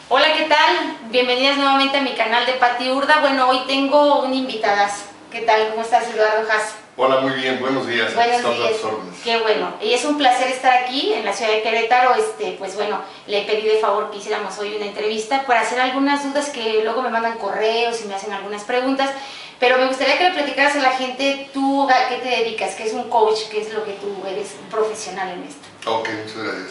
Hola, ¿qué tal? Bienvenidas nuevamente a mi canal de Pati Urda. Bueno, hoy tengo un invitadas. ¿Qué tal? ¿Cómo estás, Eduardo Haas? Hola, muy bien, buenos días. Buenos días. Qué bueno. Y es un placer estar aquí en la ciudad de Querétaro. Pues bueno, le pedí de favor que hiciéramos hoy una entrevista para hacer algunas dudas que luego me mandan correos y me hacen algunas preguntas. Pero me gustaría que le platicaras a la gente, tú, ¿a qué te dedicas? ¿Qué es un coach? ¿Qué es lo que tú eres un profesional en esto? Ok, muchas gracias.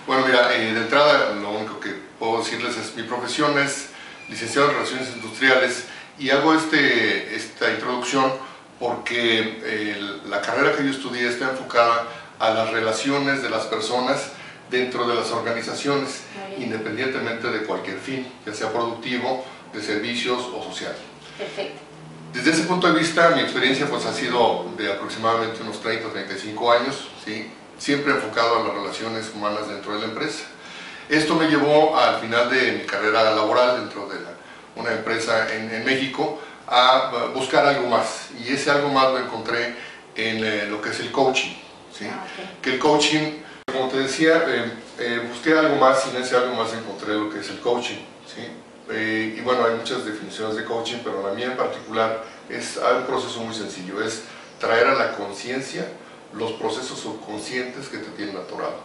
Bueno, mira, de entrada lo único que puedo decirles es mi profesión es licenciado en Relaciones Industriales y hago esta introducción porque la carrera que yo estudié está enfocada a las relaciones de las personas dentro de las organizaciones, independientemente de cualquier fin, ya sea productivo, de servicios o social. Perfecto. Desde ese punto de vista, mi experiencia pues ha sido de aproximadamente unos 30-35 años, ¿sí? Siempre enfocado a las relaciones humanas dentro de la empresa. Esto me llevó al final de mi carrera laboral dentro de una empresa en México a buscar algo más, y ese algo más lo encontré en lo que es el coaching, ¿sí? Que el coaching, como te decía, busqué algo más y en ese algo más encontré lo que es el coaching, ¿sí? Y bueno, hay muchas definiciones de coaching, pero la mía en particular es un proceso muy sencillo, es traer a la conciencia los procesos subconscientes que te tienen atorado.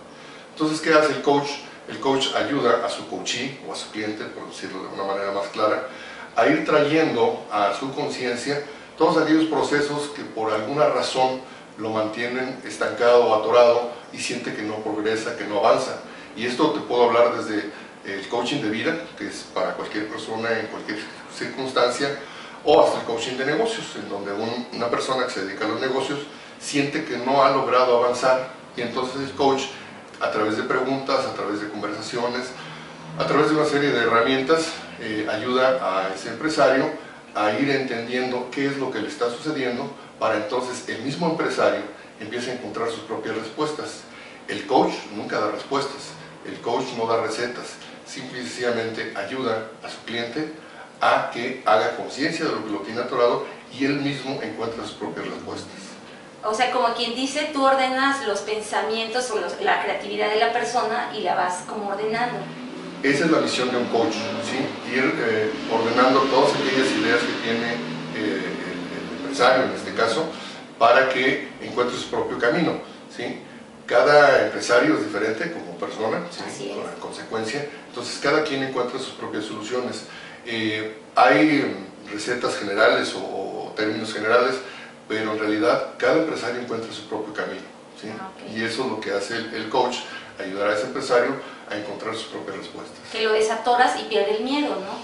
Entonces, ¿qué hace el coach? El coach ayuda a su coachee o a su cliente, por decirlo de una manera más clara, a ir trayendo a su conciencia todos aquellos procesos que por alguna razón lo mantienen estancado o atorado y siente que no progresa, que no avanza. Y esto te puedo hablar desde el coaching de vida, que es para cualquier persona en cualquier circunstancia, o hasta el coaching de negocios, en donde una persona que se dedica a los negocios siente que no ha logrado avanzar, y entonces el coach, a través de preguntas, a través de conversaciones, a través de una serie de herramientas, ayuda a ese empresario a ir entendiendo qué es lo que le está sucediendo, para entonces el mismo empresario empiece a encontrar sus propias respuestas. El coach nunca da respuestas, el coach no da recetas, simple y sencillamente ayuda a su cliente a que haga conciencia de lo que lo tiene atorado y él mismo encuentra sus propias respuestas. O sea, como quien dice, tú ordenas los pensamientos o la creatividad de la persona y la vas como ordenando. Esa es la misión de un coach, ¿sí? Ir ordenando todas aquellas ideas que tiene el empresario, en este caso, para que encuentre su propio camino, ¿sí? Cada empresario es diferente como persona, ¿sí? Con la consecuencia, entonces cada quien encuentra sus propias soluciones. Hay recetas generales o términos generales, pero en realidad cada empresario encuentra su propio camino, ¿sí? Y eso es lo que hace el coach, ayudar a ese empresario a encontrar sus propias respuestas. Que lo desatoras y pierde el miedo, ¿no?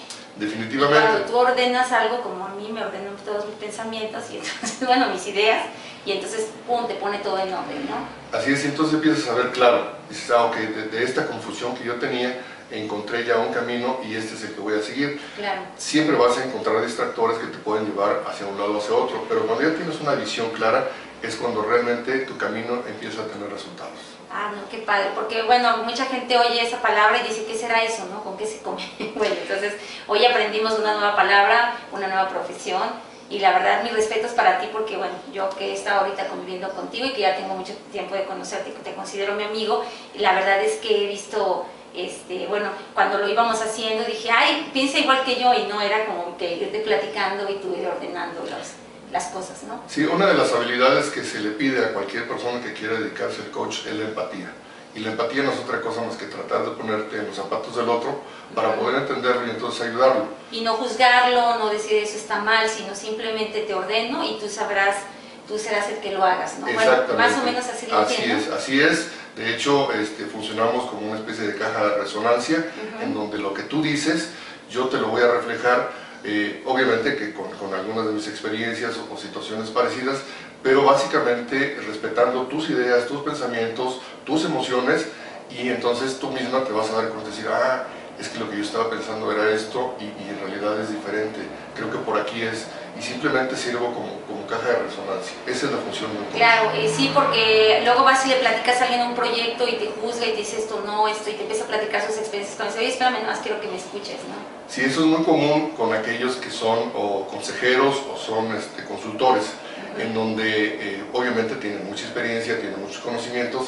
Definitivamente. Y cuando tú ordenas algo, como a mí me ordenan todos mis pensamientos y entonces, bueno, mis ideas, y entonces, pum, te pone todo en orden, ¿no? Así es, y entonces empiezas a ver claro, dices, ok, de esta confusión que yo tenía, encontré ya un camino y este es el que voy a seguir. Claro. Siempre vas a encontrar distractores que te pueden llevar hacia un lado o hacia otro, pero cuando ya tienes una visión clara, es cuando realmente tu camino empieza a tener resultados. Ah, no, qué padre, porque bueno, mucha gente oye esa palabra y dice, ¿qué será eso, no? ¿Con qué se come? Bueno, entonces, hoy aprendimos una nueva palabra, una nueva profesión, y la verdad, mis respetos para ti, porque bueno, yo que he estado ahorita conviviendo contigo y que ya tengo mucho tiempo de conocerte, que te considero mi amigo, y la verdad es que he visto, bueno, cuando lo íbamos haciendo, dije, ay, piensa igual que yo, y no, era como que irte platicando y tú ir ordenando las cosas, ¿no? Sí, una de las habilidades que se le pide a cualquier persona que quiera dedicarse al coach es la empatía. Y la empatía no es otra cosa más que tratar de ponerte en los zapatos del otro para poder entenderlo y entonces ayudarlo. Y no juzgarlo, no decir eso está mal, sino simplemente te ordeno y tú sabrás, tú serás el que lo hagas, ¿no? Exactamente. Bueno, más o menos así lo entiendo. Así es. De hecho, funcionamos como una especie de caja de resonancia, en donde lo que tú dices, yo te lo voy a reflejar. Obviamente que con algunas de mis experiencias o situaciones parecidas, pero básicamente respetando tus ideas, tus pensamientos, tus emociones, y entonces tú misma te vas a dar cuenta de decir, ah, es que lo que yo estaba pensando era esto y en realidad es diferente, creo que por aquí es, y simplemente sirvo como caja de resonancia. Esa es la función de un coach. Claro, sí, porque luego vas y le platicas a alguien un proyecto y te juzga y te dice esto, no, esto, y te empieza a platicar sus experiencias con eso, oye, espérame, más quiero que me escuches, ¿no? Sí, eso es muy común con aquellos que son o consejeros o son consultores, en donde obviamente tienen mucha experiencia, tienen muchos conocimientos,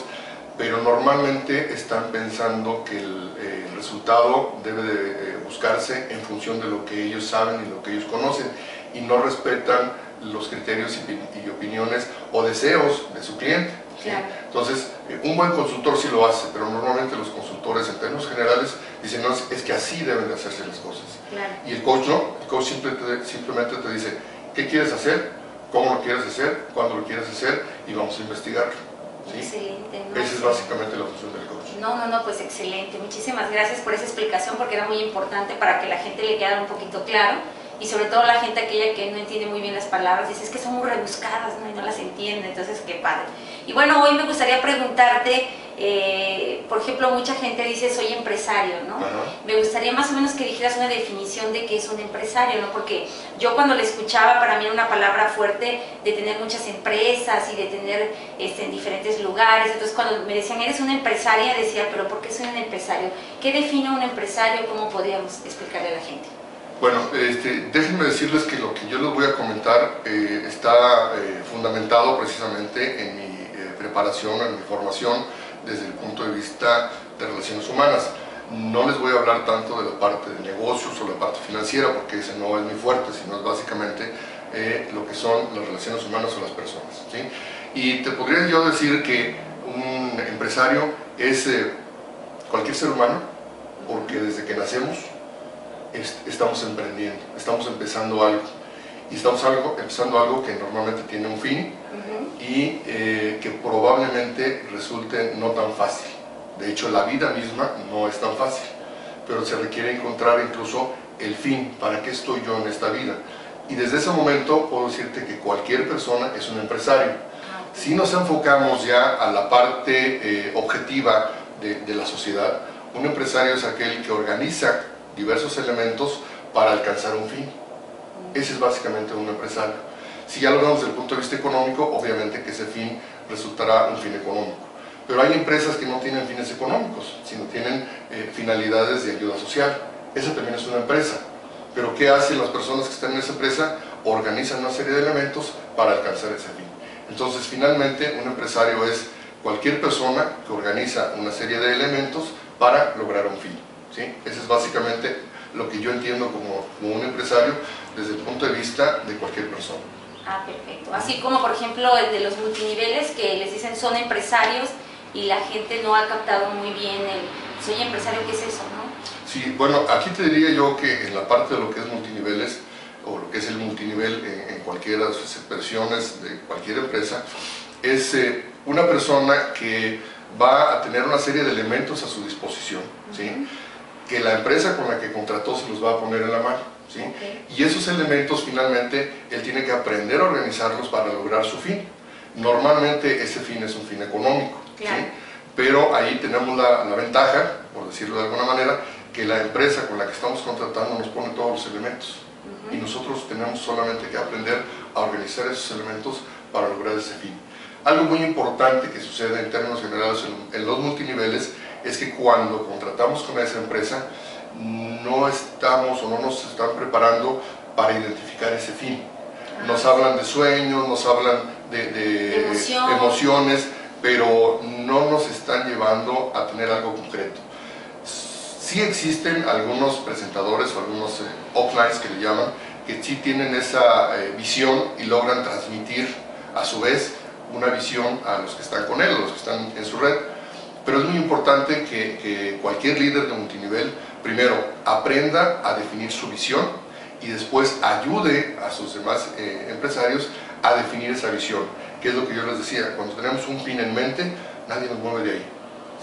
pero normalmente están pensando que el resultado debe de buscarse en función de lo que ellos saben y lo que ellos conocen, y no respetan los criterios y opiniones o deseos de su cliente. ¿Sí? Claro. Entonces, un buen consultor sí lo hace, pero normalmente los consultores en términos generales dicen, no, es que así deben de hacerse las cosas. Claro. Y el coach no, el coach simplemente te dice, ¿qué quieres hacer? ¿Cómo lo quieres hacer? ¿Cuándo lo quieres hacer? Y vamos a investigarlo. ¿Sí? Excelente. ¿No? Esa es básicamente la función del coach. No, pues excelente. Muchísimas gracias por esa explicación, porque era muy importante para que la gente le quedara un poquito claro, y sobre todo la gente aquella que no entiende muy bien las palabras, dice, es que son muy rebuscadas, ¿no? Y no las entiende, entonces qué padre. Y bueno, hoy me gustaría preguntarte, por ejemplo, mucha gente dice, soy empresario, ¿no? Ajá. Me gustaría más o menos que dijeras una definición de qué es un empresario, ¿no? Porque yo cuando le escuchaba, para mí era una palabra fuerte de tener muchas empresas y de tener en diferentes lugares. Entonces cuando me decían, eres una empresaria, decía, pero ¿por qué soy un empresario? ¿Qué define un empresario? ¿Cómo podríamos explicarle a la gente? Bueno, déjenme decirles que lo que yo les voy a comentar está fundamentado precisamente en mi preparación, en mi formación desde el punto de vista de relaciones humanas. No les voy a hablar tanto de la parte de negocios o la parte financiera, porque ese no es muy fuerte, sino es básicamente lo que son las relaciones humanas o las personas, ¿sí? Y te podría yo decir que un empresario es cualquier ser humano, porque desde que nacemos estamos emprendiendo, estamos empezando algo, y estamos empezando algo que normalmente tiene un fin y que probablemente resulte no tan fácil. De hecho, la vida misma no es tan fácil, pero se requiere encontrar incluso el fin, ¿para qué estoy yo en esta vida? Y desde ese momento puedo decirte que cualquier persona es un empresario. Si nos enfocamos ya a la parte objetiva de la sociedad, un empresario es aquel que organiza diversos elementos para alcanzar un fin. Ese es básicamente un empresario. Si ya lo vemos desde el punto de vista económico, obviamente que ese fin resultará un fin económico. Pero hay empresas que no tienen fines económicos, sino tienen finalidades de ayuda social. Esa también es una empresa. Pero ¿qué hacen las personas que están en esa empresa? Organizan una serie de elementos para alcanzar ese fin. Entonces, finalmente, un empresario es cualquier persona que organiza una serie de elementos para lograr un fin. ¿Sí? Ese es básicamente lo que yo entiendo como un empresario desde el punto de vista de cualquier persona. Ah, perfecto. Así como, por ejemplo, el de los multiniveles, que les dicen son empresarios y la gente no ha captado muy bien el soy empresario, ¿qué es eso, no? Sí, bueno, aquí te diría yo que en la parte de lo que es multiniveles, o lo que es el multinivel en cualquiera de sus expresiones de cualquier empresa, es una persona que va a tener una serie de elementos a su disposición, ¿sí? Que la empresa con la que contrató se los va a poner en la mano, ¿sí? Y esos elementos finalmente él tiene que aprender a organizarlos para lograr su fin. Normalmente ese fin es un fin económico, claro. ¿sí? Pero ahí tenemos la ventaja, por decirlo de alguna manera, que la empresa con la que estamos contratando nos pone todos los elementos y nosotros tenemos solamente que aprender a organizar esos elementos para lograr ese fin. Algo muy importante que sucede en términos generales en los multiniveles es que cuando contratamos con esa empresa no estamos o no nos están preparando para identificar ese fin. Nos hablan de sueños, nos hablan de emociones, pero no nos están llevando a tener algo concreto. Sí existen algunos presentadores o algunos uplines que le llaman, que sí tienen esa visión y logran transmitir a su vez una visión a los que están con él, a los que están en su red. Pero es muy importante que cualquier líder de multinivel primero aprenda a definir su visión y después ayude a sus demás empresarios a definir esa visión, que es lo que yo les decía, cuando tenemos un fin en mente, nadie nos mueve de ahí.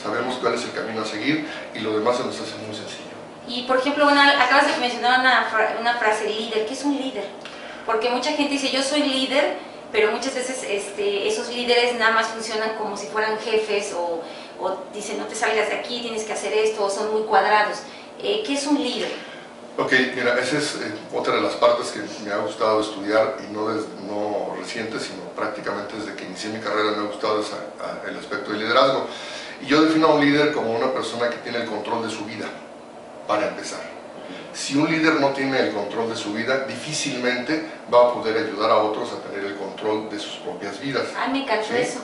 Sabemos cuál es el camino a seguir y lo demás se nos hace muy sencillo. Y por ejemplo, acabas de mencionar una frase, líder. ¿Qué es un líder? Porque mucha gente dice, yo soy líder, pero muchas veces esos líderes nada más funcionan como si fueran jefes o dicen, no te salgas de aquí, tienes que hacer esto, o son muy cuadrados. ¿Qué es un líder? Ok, mira, esa es otra de las partes que me ha gustado estudiar, y no reciente, sino prácticamente desde que inicié mi carrera me ha gustado el aspecto del liderazgo. Y yo defino a un líder como una persona que tiene el control de su vida, para empezar. Si un líder no tiene el control de su vida, difícilmente va a poder ayudar a otros a tener el control de sus propias vidas. Ay, me encantó eso.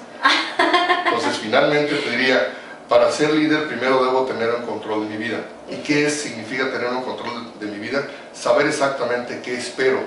Entonces, pues finalmente te diría, para ser líder primero debo tener un control de mi vida. ¿Y qué significa tener un control de mi vida? Saber exactamente qué espero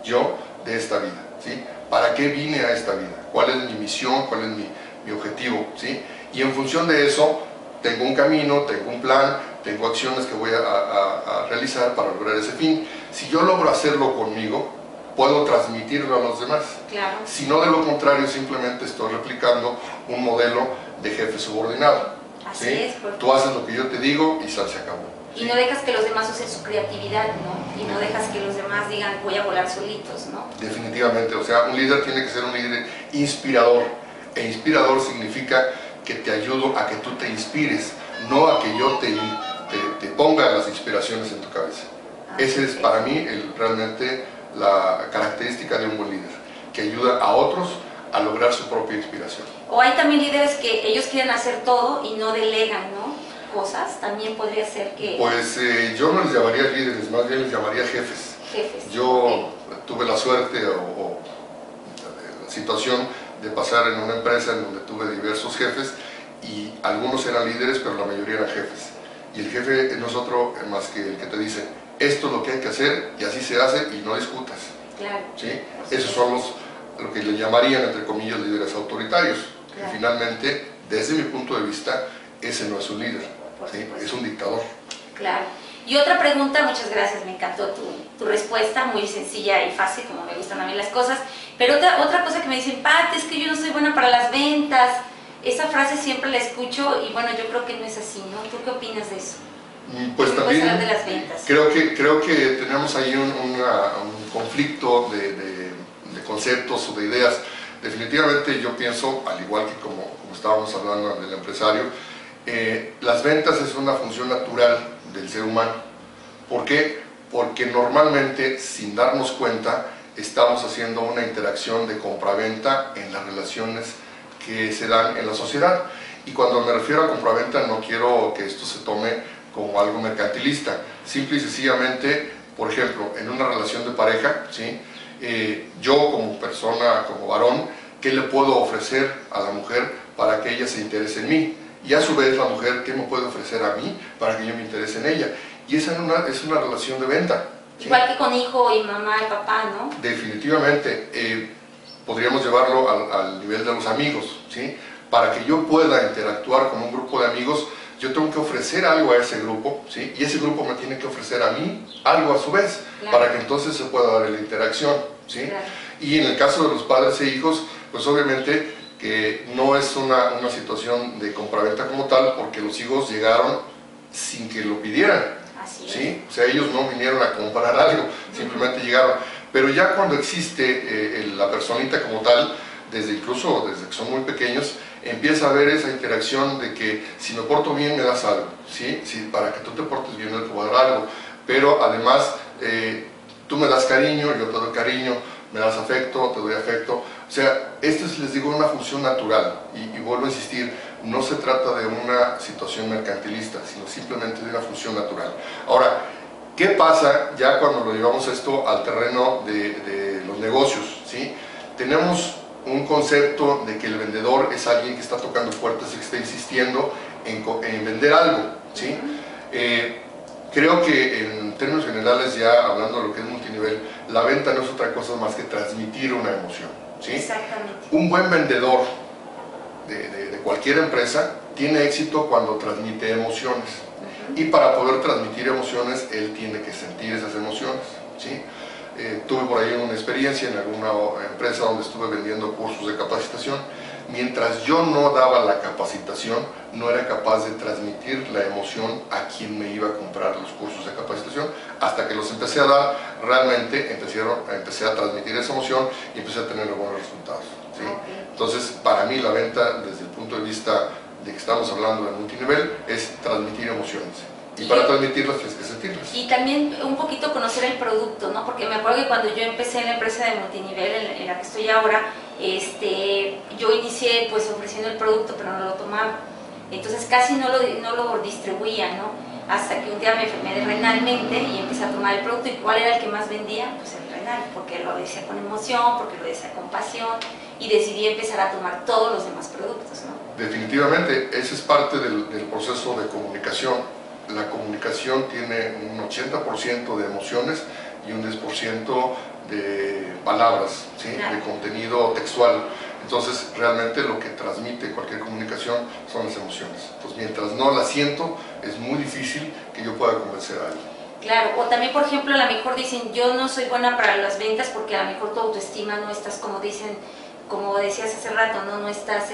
yo de esta vida, ¿sí? ¿Para qué vine a esta vida? ¿Cuál es mi misión? ¿Cuál es mi objetivo? ¿Sí? Y en función de eso, tengo un camino, tengo un plan, tengo acciones que voy a realizar para lograr ese fin. Si yo logro hacerlo conmigo, puedo transmitirlo a los demás. Claro. Si no, de lo contrario, simplemente estoy replicando un modelo de jefe subordinado. Así ¿sí? es. Porque... Tú haces lo que yo te digo y se acabó. Y ¿sí? no dejas que los demás usen su creatividad, ¿no? Y no dejas que los demás digan, voy a volar solitos, ¿no? Definitivamente, o sea, un líder tiene que ser un líder inspirador. E inspirador significa que te ayudo a que tú te inspires, no a que yo te ponga las inspiraciones en tu cabeza. Esa es para mí realmente la característica de un buen líder, que ayuda a otros a lograr su propia inspiración. O hay también líderes que ellos quieren hacer todo y no delegan, ¿no? Cosas, también podría ser que... Pues yo no les llamaría líderes, más bien les llamaría jefes. Jefes. Yo tuve la suerte o la situación de pasar en una empresa en donde tuve diversos jefes y algunos eran líderes, pero la mayoría eran jefes. Y el jefe no es otro más que el que te dice, esto es lo que hay que hacer y así se hace y no discutas. Claro. ¿Sí? Esos son lo que le llamarían, entre comillas, líderes autoritarios. Claro. Que finalmente, desde mi punto de vista, ese no es un líder, ¿sí? Es un dictador. Claro. Y otra pregunta, muchas gracias, me encantó tu respuesta, muy sencilla y fácil, como me gustan a mí las cosas. Pero otra cosa que me dicen, Pat, es que yo no soy buena para las ventas. Esa frase siempre la escucho y bueno, yo creo que no es así, ¿no? ¿Tú qué opinas de eso? Pues también hablar de las ventas. Creo que tenemos ahí un conflicto de conceptos o de ideas. Definitivamente yo pienso, al igual que como estábamos hablando del empresario, las ventas es una función natural del ser humano. ¿Por qué? Porque normalmente, sin darnos cuenta, estamos haciendo una interacción de compra-venta en las relaciones que se dan en la sociedad. Y cuando me refiero a compra-venta no quiero que esto se tome como algo mercantilista. Simple y sencillamente, por ejemplo, en una relación de pareja, ¿sí? Yo como persona, como varón, ¿qué le puedo ofrecer a la mujer para que ella se interese en mí? Y a su vez la mujer, ¿qué me puede ofrecer a mí para que yo me interese en ella? Y esa es una relación de venta. ¿sí? Igual que con hijo y mamá y papá, ¿no? Definitivamente. Podríamos llevarlo al nivel de los amigos, ¿sí? Para que yo pueda interactuar con un grupo de amigos, yo tengo que ofrecer algo a ese grupo, ¿sí? Y ese grupo me tiene que ofrecer a mí algo a su vez, claro. Para que entonces se pueda dar la interacción, ¿sí? Claro. Y en el caso de los padres e hijos, pues obviamente que no es una situación de compraventa como tal, porque los hijos llegaron sin que lo pidieran, Así ¿sí? O sea, ellos no vinieron a comprar algo, simplemente llegaron. Pero ya cuando existe la personita como tal, incluso desde que son muy pequeños, empieza a haber esa interacción de que si me porto bien me das algo, ¿sí? Para que tú te portes bien yo te voy a dar algo, pero además tú me das cariño, yo te doy cariño, me das afecto, te doy afecto. O sea, esto es, les digo, una función natural y vuelvo a insistir, no se trata de una situación mercantilista, sino simplemente de una función natural. Ahora, ¿qué pasa ya cuando lo llevamos esto al terreno de los negocios? ¿Sí? Tenemos un concepto de que el vendedor es alguien que está tocando puertas y que está insistiendo en vender algo, ¿sí? Creo que en términos generales, ya hablando de lo que es multinivel, la venta no es otra cosa más que transmitir una emoción, ¿sí? Exactamente. Un buen vendedor de cualquier empresa tiene éxito cuando transmite emociones. Y para poder transmitir emociones, él tiene que sentir esas emociones, ¿sí? Tuve por ahí una experiencia en alguna empresa donde estuve vendiendo cursos de capacitación. Mientras yo no daba la capacitación, no era capaz de transmitir la emoción a quien me iba a comprar los cursos de capacitación. Hasta que los empecé a dar, realmente empecé a transmitir esa emoción y empecé a tener buenos resultados, ¿sí? Entonces, para mí la venta, desde el punto de vista de que estamos hablando de multinivel, es transmitir emociones. Y para transmitirlas tienes que sentirlas. Y también un poquito conocer el producto, ¿no? Porque me acuerdo que cuando yo empecé en la empresa de multinivel en la que estoy ahora, yo inicié pues ofreciendo el producto, pero no lo tomaba. Entonces casi no lo distribuía, ¿no? Hasta que un día me enfermé renalmente y empecé a tomar el producto. ¿Y cuál era el que más vendía? Pues el renal, porque lo decía con emoción, porque lo decía con pasión. y decidí empezar a tomar todos los demás productos, ¿no? Definitivamente, ese es parte del proceso de comunicación. La comunicación tiene un 80% de emociones y un 10% de palabras, ¿sí? Claro. De contenido textual. Entonces, realmente lo que transmite cualquier comunicación son las emociones. Entonces, mientras no las siento, es muy difícil que yo pueda convencer a alguien. Claro, o también, por ejemplo, a lo mejor dicen, yo no soy buena para las ventas porque a lo mejor tu autoestima no estás, como dicen, como decías hace rato, no estás,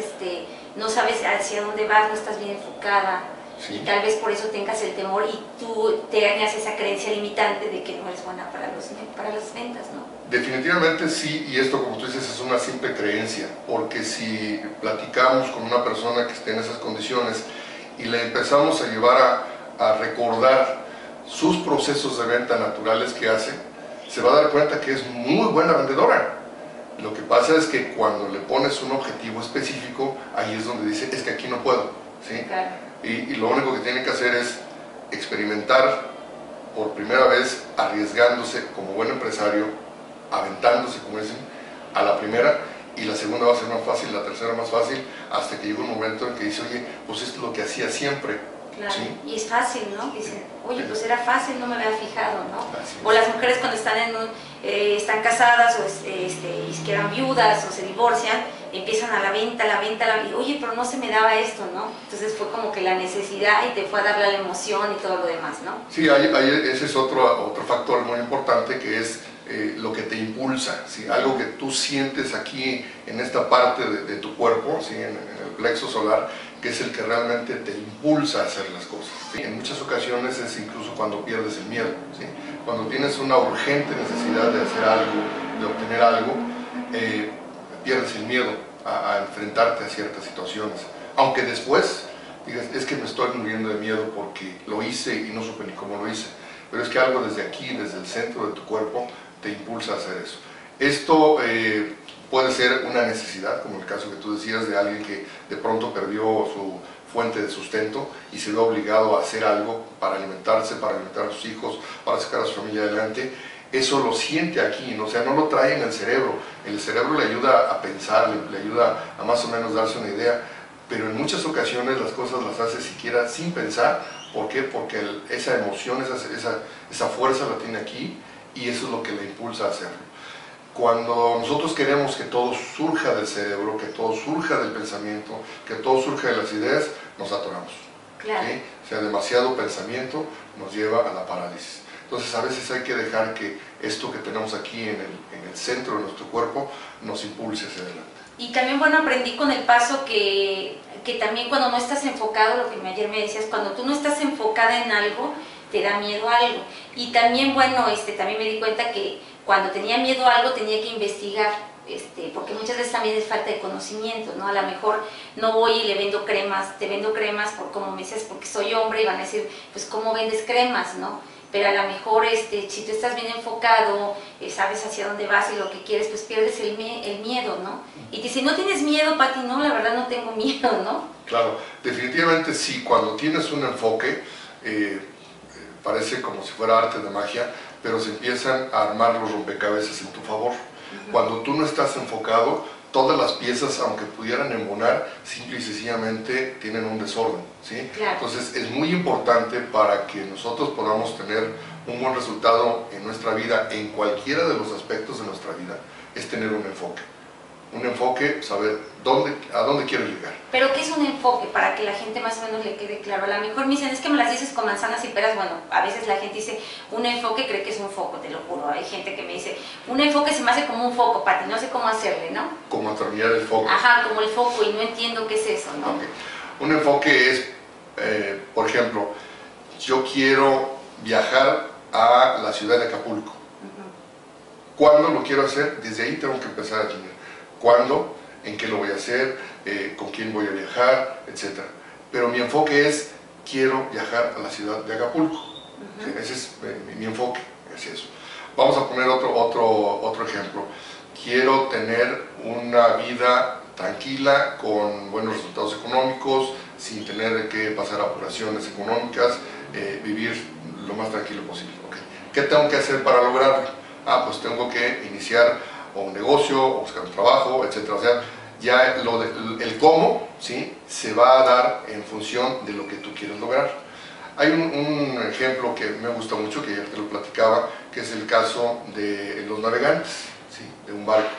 no sabes hacia dónde vas, no estás bien enfocada. Sí. Y tal vez por eso tengas el temor y tú tengas esa creencia limitante de que no eres buena para las ventas, ¿no? Definitivamente sí, y esto, como tú dices, es una simple creencia, porque si platicamos con una persona que esté en esas condiciones y le empezamos a llevar a recordar sus procesos de venta naturales que hace, se va a dar cuenta que es muy buena vendedora. Lo que pasa es que cuando le pones un objetivo específico, ahí es donde dice, es que aquí no puedo, ¿sí? Claro. Y lo único que tiene que hacer es experimentar por primera vez, arriesgándose como buen empresario, aventándose, como dicen, a la primera, y la segunda va a ser más fácil, la tercera más fácil, hasta que llega un momento en que dice, oye, pues esto es lo que hacía siempre. Claro, ¿sí? Y es fácil, ¿no? Dicen, oye, pues era fácil, no me había fijado, ¿no? O las mujeres cuando están están casadas o y quedan viudas o se divorcian, empiezan a la venta, oye, pero no se me daba esto, ¿no? Entonces fue como que la necesidad y te fue a darle la emoción y todo lo demás, ¿no? Sí, ese es otro factor muy importante que es lo que te impulsa, ¿sí? Algo que tú sientes aquí en esta parte de tu cuerpo, ¿sí? en el plexo solar, que es el que realmente te impulsa a hacer las cosas, ¿sí? En muchas ocasiones es incluso cuando pierdes el miedo, ¿sí? Cuando tienes una urgente necesidad de hacer algo, de obtener algo, pierdes el miedo a enfrentarte a ciertas situaciones, aunque después digas, es que me estoy muriendo de miedo porque lo hice y no supe ni cómo lo hice, pero es que algo desde aquí, desde el centro de tu cuerpo, te impulsa a hacer eso. Esto puede ser una necesidad, como el caso que tú decías de alguien que de pronto perdió su fuente de sustento y se ve obligado a hacer algo para alimentarse, para alimentar a sus hijos, para sacar a su familia adelante. Eso lo siente aquí, ¿no? O sea, no lo trae en el cerebro le ayuda a pensar, le ayuda a más o menos darse una idea, pero en muchas ocasiones las cosas las hace siquiera sin pensar. ¿Por qué? Porque esa emoción, esa fuerza la tiene aquí y eso es lo que le impulsa a hacerlo. Cuando nosotros queremos que todo surja del cerebro, que todo surja del pensamiento, que todo surja de las ideas, nos atoramos. Claro. ¿Sí? O sea, demasiado pensamiento nos lleva a la parálisis. Entonces a veces hay que dejar que esto que tenemos aquí en el centro de nuestro cuerpo nos impulse hacia adelante. Y también, bueno, aprendí con el paso que también cuando no estás enfocado, lo que ayer me decías, cuando tú no estás enfocada en algo, te da miedo a algo. Y también, bueno, también me di cuenta que cuando tenía miedo a algo tenía que investigar, porque muchas veces también es falta de conocimiento, ¿no? A lo mejor no voy y le vendo cremas, te vendo cremas, como me dices, porque soy hombre y van a decir, pues, ¿cómo vendes cremas, no? Pero a lo mejor si tú estás bien enfocado, sabes hacia dónde vas y lo que quieres, pues pierdes el miedo, ¿no? Y te dice, ¿no tienes miedo, Pati? No, la verdad no tengo miedo, ¿no? Claro, definitivamente sí, cuando tienes un enfoque, parece como si fuera arte de magia, pero se empiezan a armar los rompecabezas en tu favor. Cuando tú no estás enfocado, todas las piezas, aunque pudieran embonar, simple y sencillamente tienen un desorden, ¿sí? Claro. Entonces es muy importante para que nosotros podamos tener un buen resultado en nuestra vida, en cualquiera de los aspectos de nuestra vida, es tener un enfoque. Un enfoque, saber a dónde quiero llegar. Pero ¿qué es un enfoque? Para que la gente más o menos le quede claro. A lo mejor me dicen, es que me las dices con manzanas y peras. Bueno, a veces la gente dice, un enfoque cree que es un foco, te lo juro. Hay gente que me dice, un enfoque se me hace como un foco, Pati, no sé cómo hacerle, ¿no? Como atornillar el foco. Ajá, como el foco, y no entiendo qué es eso, ¿no? Okay. Un enfoque es, por ejemplo, yo quiero viajar a la ciudad de Acapulco. ¿Cuándo lo quiero hacer? Desde ahí tengo que empezar a tener. ¿Cuándo? ¿En qué lo voy a hacer? ¿Con quién voy a viajar? Etcétera. Pero mi enfoque es, quiero viajar a la ciudad de Acapulco. ¿Sí? Ese es mi enfoque, es eso. Vamos a poner otro ejemplo. Quiero tener una vida tranquila, con buenos resultados económicos, sin tener que pasar apuraciones económicas, vivir lo más tranquilo posible. ¿Okay? ¿Qué tengo que hacer para lograrlo? Pues tengo que iniciar o un negocio, o buscar un trabajo, etc. O sea, ya el cómo, ¿sí?, se va a dar en función de lo que tú quieres lograr. Hay un ejemplo que me gusta mucho, que ya te lo platicaba, que es el caso de los navegantes, ¿sí?, de un barco.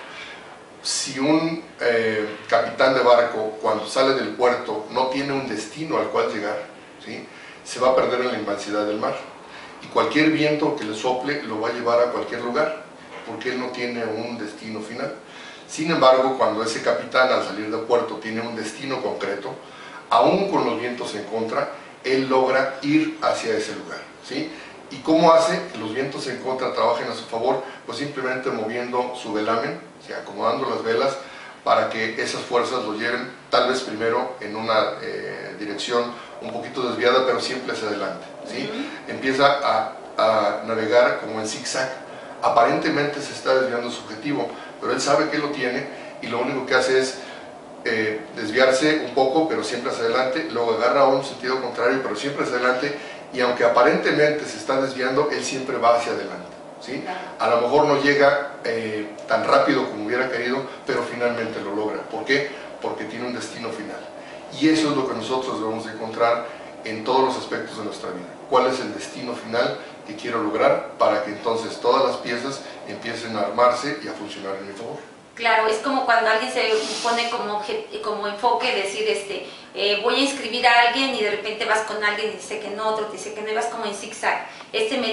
Si un capitán de barco, cuando sale del puerto, no tiene un destino al cual llegar, ¿sí?, se va a perder en la inmensidad del mar. Y cualquier viento que le sople lo va a llevar a cualquier lugar, porque él no tiene un destino final. Sin embargo, cuando ese capitán al salir del puerto tiene un destino concreto, aún con los vientos en contra, él logra ir hacia ese lugar, ¿sí? ¿Y cómo hace que los vientos en contra trabajen a su favor? Pues simplemente moviendo su velamen, o sea, acomodando las velas para que esas fuerzas lo lleven tal vez primero en una dirección un poquito desviada, pero siempre hacia adelante, ¿sí? Empieza a navegar como en zigzag. Aparentemente se está desviando su objetivo, pero él sabe que lo tiene y lo único que hace es desviarse un poco, pero siempre hacia adelante, luego agarra un sentido contrario, pero siempre hacia adelante, y aunque aparentemente se está desviando, él siempre va hacia adelante, ¿sí? A lo mejor no llega tan rápido como hubiera querido, pero finalmente lo logra. ¿Por qué? Porque tiene un destino final. Y eso es lo que nosotros debemos encontrar en todos los aspectos de nuestra vida. ¿Cuál es el destino final que quiero lograr para que entonces todas las piezas empiecen a armarse y a funcionar en mi favor? Claro, es como cuando alguien se pone como enfoque, decir, voy a inscribir a alguien y de repente vas con alguien y dice que no, otro te dice que no, y vas como en zigzag. Este no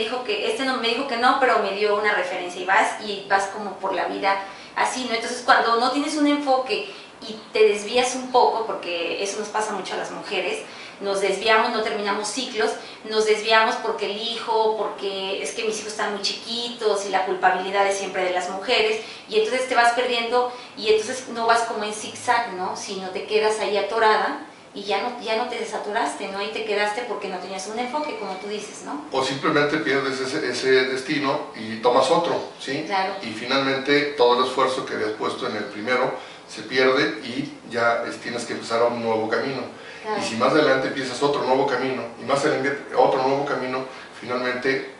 me dijo que no, pero me dio una referencia, y vas como por la vida así, ¿no? Entonces, cuando no tienes un enfoque y te desvías un poco, porque eso nos pasa mucho a las mujeres, nos desviamos, no terminamos ciclos, nos desviamos porque el hijo, porque es que mis hijos están muy chiquitos y la culpabilidad es siempre de las mujeres, y entonces te vas perdiendo y entonces no vas como en zigzag, ¿no?, sino te quedas ahí atorada y ya no te desatoraste, ¿no? Ahí te quedaste porque no tenías un enfoque, como tú dices, ¿no? O simplemente pierdes ese destino y tomas otro, ¿sí? Claro. Y finalmente todo el esfuerzo que habías puesto en el primero se pierde y ya tienes que empezar un nuevo camino. Claro. Y si más adelante empiezas otro nuevo camino y más adelante otro nuevo camino, finalmente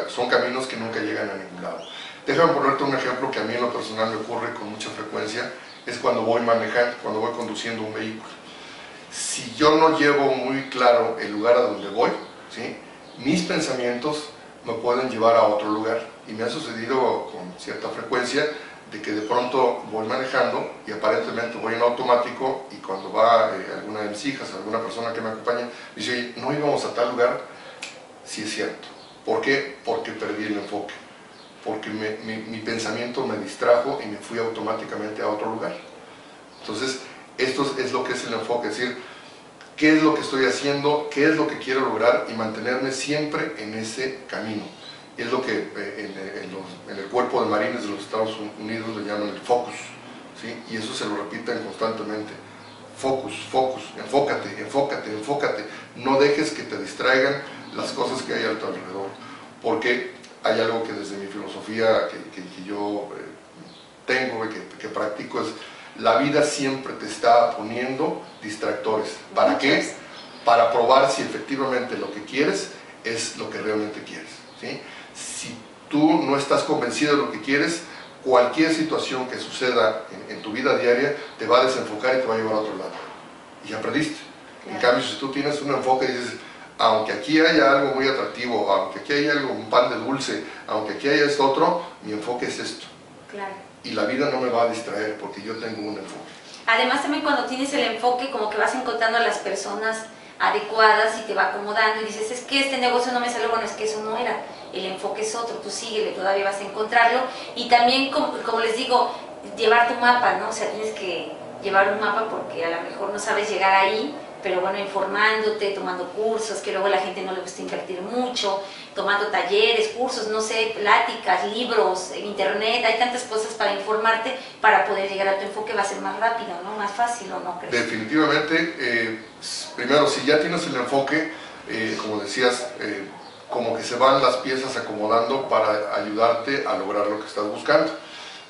son caminos que nunca llegan a ningún lado. Déjame ponerte un ejemplo que a mí en lo personal me ocurre con mucha frecuencia, es cuando voy manejando, cuando voy conduciendo un vehículo. Si yo no llevo muy claro el lugar a donde voy, ¿sí?, mis pensamientos me pueden llevar a otro lugar. Y me ha sucedido con cierta frecuencia de que de pronto voy manejando y aparentemente voy en automático, y cuando va alguna de mis hijas, alguna persona que me acompaña, me dice, oye, ¿no íbamos a tal lugar? Sí, es cierto. ¿Por qué? Porque perdí el enfoque. Porque mi pensamiento me distrajo y me fui automáticamente a otro lugar. Entonces, esto es lo que es el enfoque, es decir, qué es lo que estoy haciendo, qué es lo que quiero lograr y mantenerme siempre en ese camino. Es lo que en el cuerpo de marines de los Estados Unidos le llaman el focus, ¿sí? Y eso se lo repiten constantemente. Focus, focus, enfócate, enfócate, enfócate. No dejes que te distraigan las cosas que hay a tu alrededor, porque hay algo que desde mi filosofía que yo tengo y que practico, es la vida siempre te está poniendo distractores. ¿Para qué? Para probar si efectivamente lo que quieres es lo que realmente quieres, ¿sí? Si tú no estás convencido de lo que quieres, cualquier situación que suceda en tu vida diaria te va a desenfocar y te va a llevar a otro lado. Y ya perdiste. Claro. En cambio, si tú tienes un enfoque y dices, aunque aquí haya algo muy atractivo, aunque aquí haya algo, un pan de dulce, aunque aquí haya esto otro, mi enfoque es esto. Claro. Y la vida no me va a distraer porque yo tengo un enfoque. Además, también cuando tienes el enfoque, como que vas encontrando a las personas adecuadas y te va acomodando y dices, es que este negocio no me salió, bueno, es que eso no era, el enfoque es otro, tú síguele, todavía vas a encontrarlo. Y también, como les digo, llevar tu mapa, ¿no? O sea, tienes que llevar un mapa porque a lo mejor no sabes llegar ahí, pero bueno, informándote, tomando cursos, que luego a la gente no le gusta invertir mucho, tomando talleres, cursos, no sé, pláticas, libros, en internet, hay tantas cosas para informarte, para poder llegar a tu enfoque va a ser más rápido, ¿no? Más fácil, ¿o no crees? Definitivamente, primero, si ya tienes el enfoque, como decías, como que se van las piezas acomodando para ayudarte a lograr lo que estás buscando.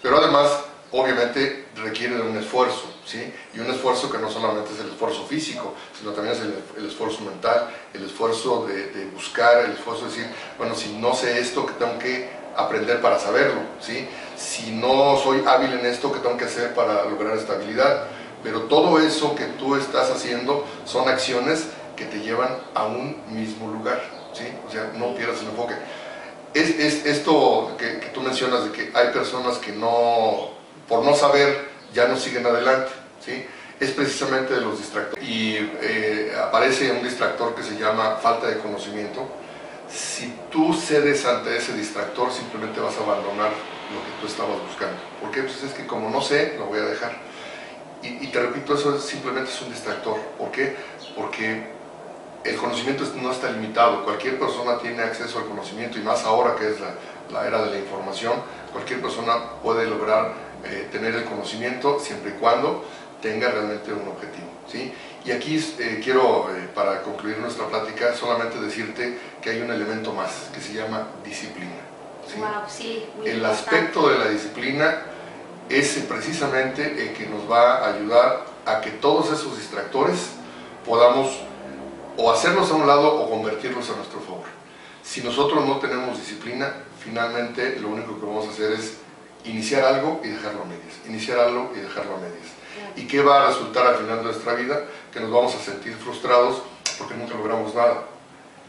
Pero además, obviamente requiere de un esfuerzo, ¿sí? Y un esfuerzo que no solamente es el esfuerzo físico, sino también es el esfuerzo mental, el esfuerzo de buscar, el esfuerzo de decir, bueno, si no sé esto, ¿qué tengo que aprender para saberlo? ¿Sí? Si no soy hábil en esto, ¿qué tengo que hacer para lograr esta habilidad? Pero todo eso que tú estás haciendo son acciones que te llevan a un mismo lugar, ¿sí? O sea, no pierdas el enfoque. Es esto que tú mencionas de que hay personas que no, por no saber, ya no siguen adelante, ¿sí? Es precisamente de los distractores. Y aparece un distractor que se llama falta de conocimiento. Si tú cedes ante ese distractor, simplemente vas a abandonar lo que tú estabas buscando. ¿Por qué? Pues es que como no sé, lo voy a dejar. Y te repito, eso simplemente es un distractor. ¿Por qué? Porque el conocimiento no está limitado. Cualquier persona tiene acceso al conocimiento, y más ahora que es la era de la información, cualquier persona puede lograr tener el conocimiento siempre y cuando tenga realmente un objetivo, ¿sí? Y aquí quiero, para concluir nuestra plática, solamente decirte que hay un elemento más que se llama disciplina, ¿sí? Wow, sí, muy el importante. aspecto de la disciplina es precisamente el que nos va a ayudar a que todos esos distractores podamos o hacerlos a un lado o convertirlos a nuestro favor. Si nosotros no tenemos disciplina, finalmente lo único que vamos a hacer es iniciar algo y dejarlo a medias, iniciar algo y dejarlo a medias. ¿Y qué va a resultar al final de nuestra vida? Que nos vamos a sentir frustrados porque nunca logramos nada.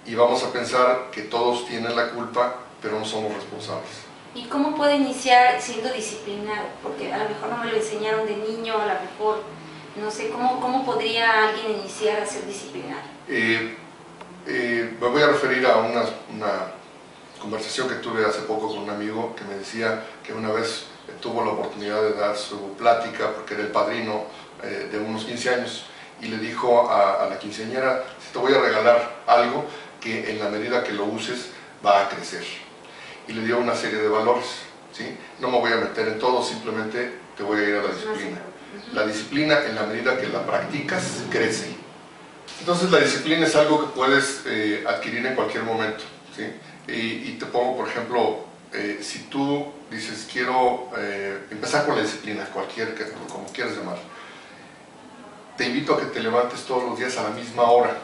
Y vamos a pensar que todos tienen la culpa, pero no somos responsables. ¿Y cómo puede iniciar siendo disciplinado? Porque a lo mejor no me lo enseñaron de niño, a lo mejor, no sé, ¿cómo podría alguien iniciar a ser disciplinado? Me voy a referir a una conversación que tuve hace poco con un amigo que me decía que una vez tuvo la oportunidad de dar su plática porque era el padrino de unos 15 años, y le dijo a la quinceañera: te voy a regalar algo que en la medida que lo uses va a crecer. Y le dio una serie de valores, ¿sí? No me voy a meter en todo, simplemente te voy a ir a la disciplina. La disciplina, en la medida que la practicas, crece. Entonces la disciplina es algo que puedes adquirir en cualquier momento, ¿sí? Y te pongo, por ejemplo, si tú dices, quiero empezar con la disciplina, como quieras llamar, te invito a que te levantes todos los días a la misma hora,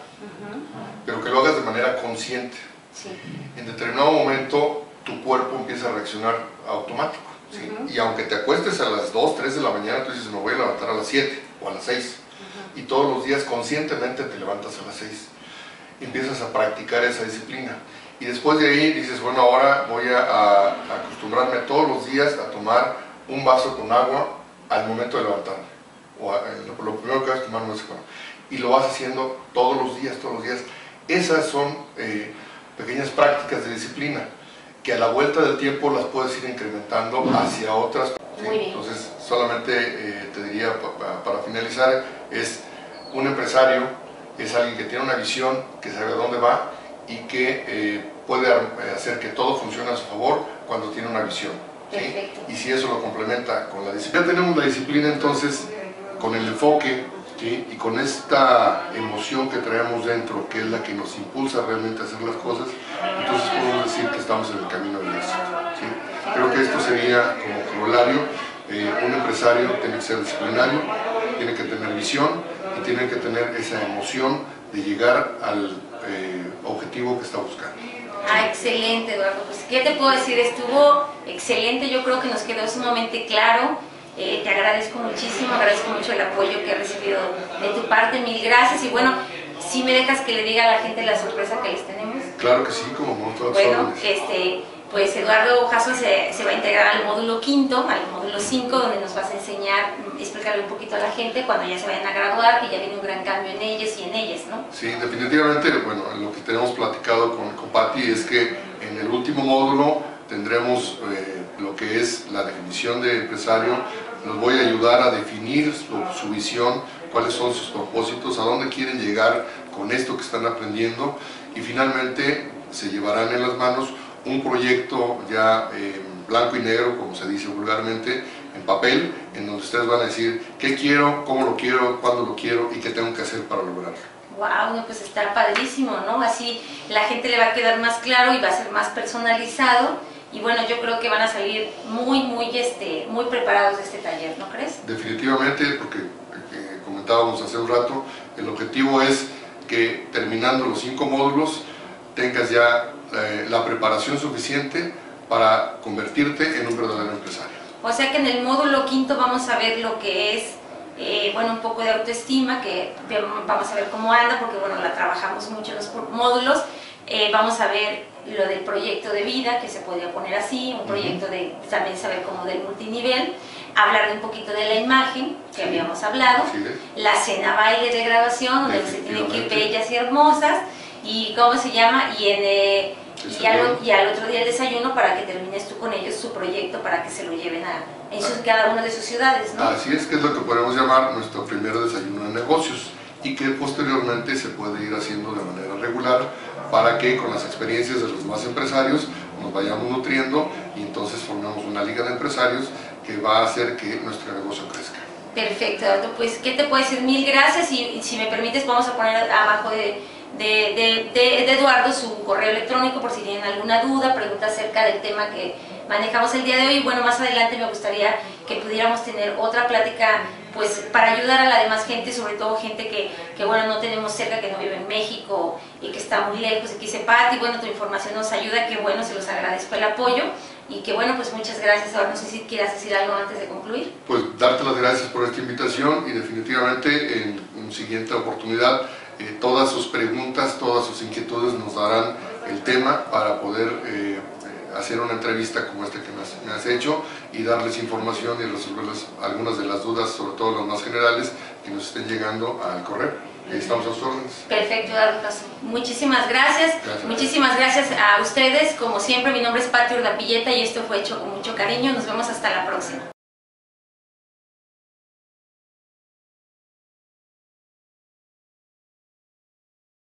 pero que lo hagas de manera consciente. Sí. En determinado momento tu cuerpo empieza a reaccionar automático, ¿sí? Y aunque te acuestes a las 2, 3 de la mañana, tú dices, me voy a levantar a las 7 o a las 6. Y todos los días conscientemente te levantas a las 6. Empiezas a practicar esa disciplina. Y después de ahí dices, bueno, ahora voy a acostumbrarme todos los días a tomar un vaso con agua al momento de levantarme. Lo primero que vas a tomar no es agua. Y lo vas haciendo todos los días, todos los días. Esas son pequeñas prácticas de disciplina que a la vuelta del tiempo las puedes ir incrementando hacia otras. ¿Sí? Muy bien. Entonces, solamente te diría, para finalizar, es un empresario, es alguien que tiene una visión, que sabe a dónde va y que puede hacer que todo funcione a su favor cuando tiene una visión, ¿sí? Perfecto. Y si eso lo complementa con la disciplina. Ya tenemos la disciplina, entonces, con el enfoque, ¿sí? Y con esta emoción que traemos dentro, que es la que nos impulsa realmente a hacer las cosas, entonces podemos decir que estamos en el camino del éxito, ¿sí? Creo que esto sería como corolario. Un empresario tiene que ser disciplinario, tiene que tener visión y tiene que tener esa emoción de llegar al objetivo que está buscando. Excelente, Eduardo. Pues, ¿qué te puedo decir? Estuvo excelente, yo creo que nos quedó sumamente claro. Te agradezco muchísimo, agradezco mucho el apoyo que he recibido de tu parte, mil gracias. Y bueno, si me dejas que le diga a la gente la sorpresa que les tenemos. Claro que sí, como no, todas Bueno, pues Eduardo Jasso se va a integrar al módulo 5, al módulo 5, donde nos vas a enseñar, explicarle un poquito a la gente cuando ya se vayan a graduar, que ya viene un gran cambio en ellos y en ellas, ¿no? Sí, definitivamente, bueno, lo que tenemos platicado con Patti es que en el último módulo tendremos lo que es la definición de empresario. Nos voy a ayudar a definir su visión, cuáles son sus propósitos, a dónde quieren llegar con esto que están aprendiendo, y finalmente se llevarán en las manos un proyecto ya blanco y negro, como se dice vulgarmente, en papel, en donde ustedes van a decir qué quiero, cómo lo quiero, cuándo lo quiero y qué tengo que hacer para lograrlo. Wow, no, pues está padrísimo, ¿no? Así la gente le va a quedar más claro y va a ser más personalizado. y bueno, yo creo que van a salir muy preparados de este taller, ¿no crees? Definitivamente, porque comentábamos hace un rato, el objetivo es que terminando los 5 módulos tengas ya la preparación suficiente para convertirte en un verdadero empresario. O sea que en el módulo 5 vamos a ver lo que es, bueno, un poco de autoestima, que vamos a ver cómo anda, porque bueno, la trabajamos mucho en los módulos. Vamos a ver lo del proyecto de vida, que se podría poner así, un proyecto de también saber como del multinivel, hablar de un poquito de la imagen, que habíamos hablado, la cena baile de graduación, donde se tienen que ir bellas y hermosas, y ¿cómo se llama? Y al otro día el desayuno para que termines tú con ellos su proyecto para que se lo lleven a cada una de sus ciudades, ¿no? Así es, que es lo que podemos llamar nuestro primer desayuno de negocios y que posteriormente se puede ir haciendo de manera regular para que con las experiencias de los demás empresarios nos vayamos nutriendo y entonces formamos una liga de empresarios que va a hacer que nuestro negocio crezca. Perfecto, Eduardo, pues ¿qué te puedo decir? Mil gracias y si me permites vamos a poner abajo de Eduardo su correo electrónico por si tienen alguna duda, pregunta acerca del tema que manejamos el día de hoy. Bueno, más adelante me gustaría que pudiéramos tener otra plática pues para ayudar a la demás gente, sobre todo gente que bueno, no tenemos cerca, que no vive en México y que está muy lejos, y que dice, Pati, bueno, tu información nos ayuda, que bueno, se los agradezco el apoyo y que bueno, pues muchas gracias. Ahora no sé si quieras decir algo antes de concluir. Pues darte las gracias por esta invitación y definitivamente en una siguiente oportunidad todas sus preguntas, todas sus inquietudes nos darán el tema para poder hacer una entrevista como esta que me has hecho y darles información y resolverles algunas de las dudas, sobre todo las más generales, que nos estén llegando al correo. Estamos a sus órdenes. Perfecto, Eduardo Caso. Muchísimas gracias. Muchísimas gracias a ustedes. Como siempre, mi nombre es Pati Urdapilleta y esto fue hecho con mucho cariño. Nos vemos hasta la próxima.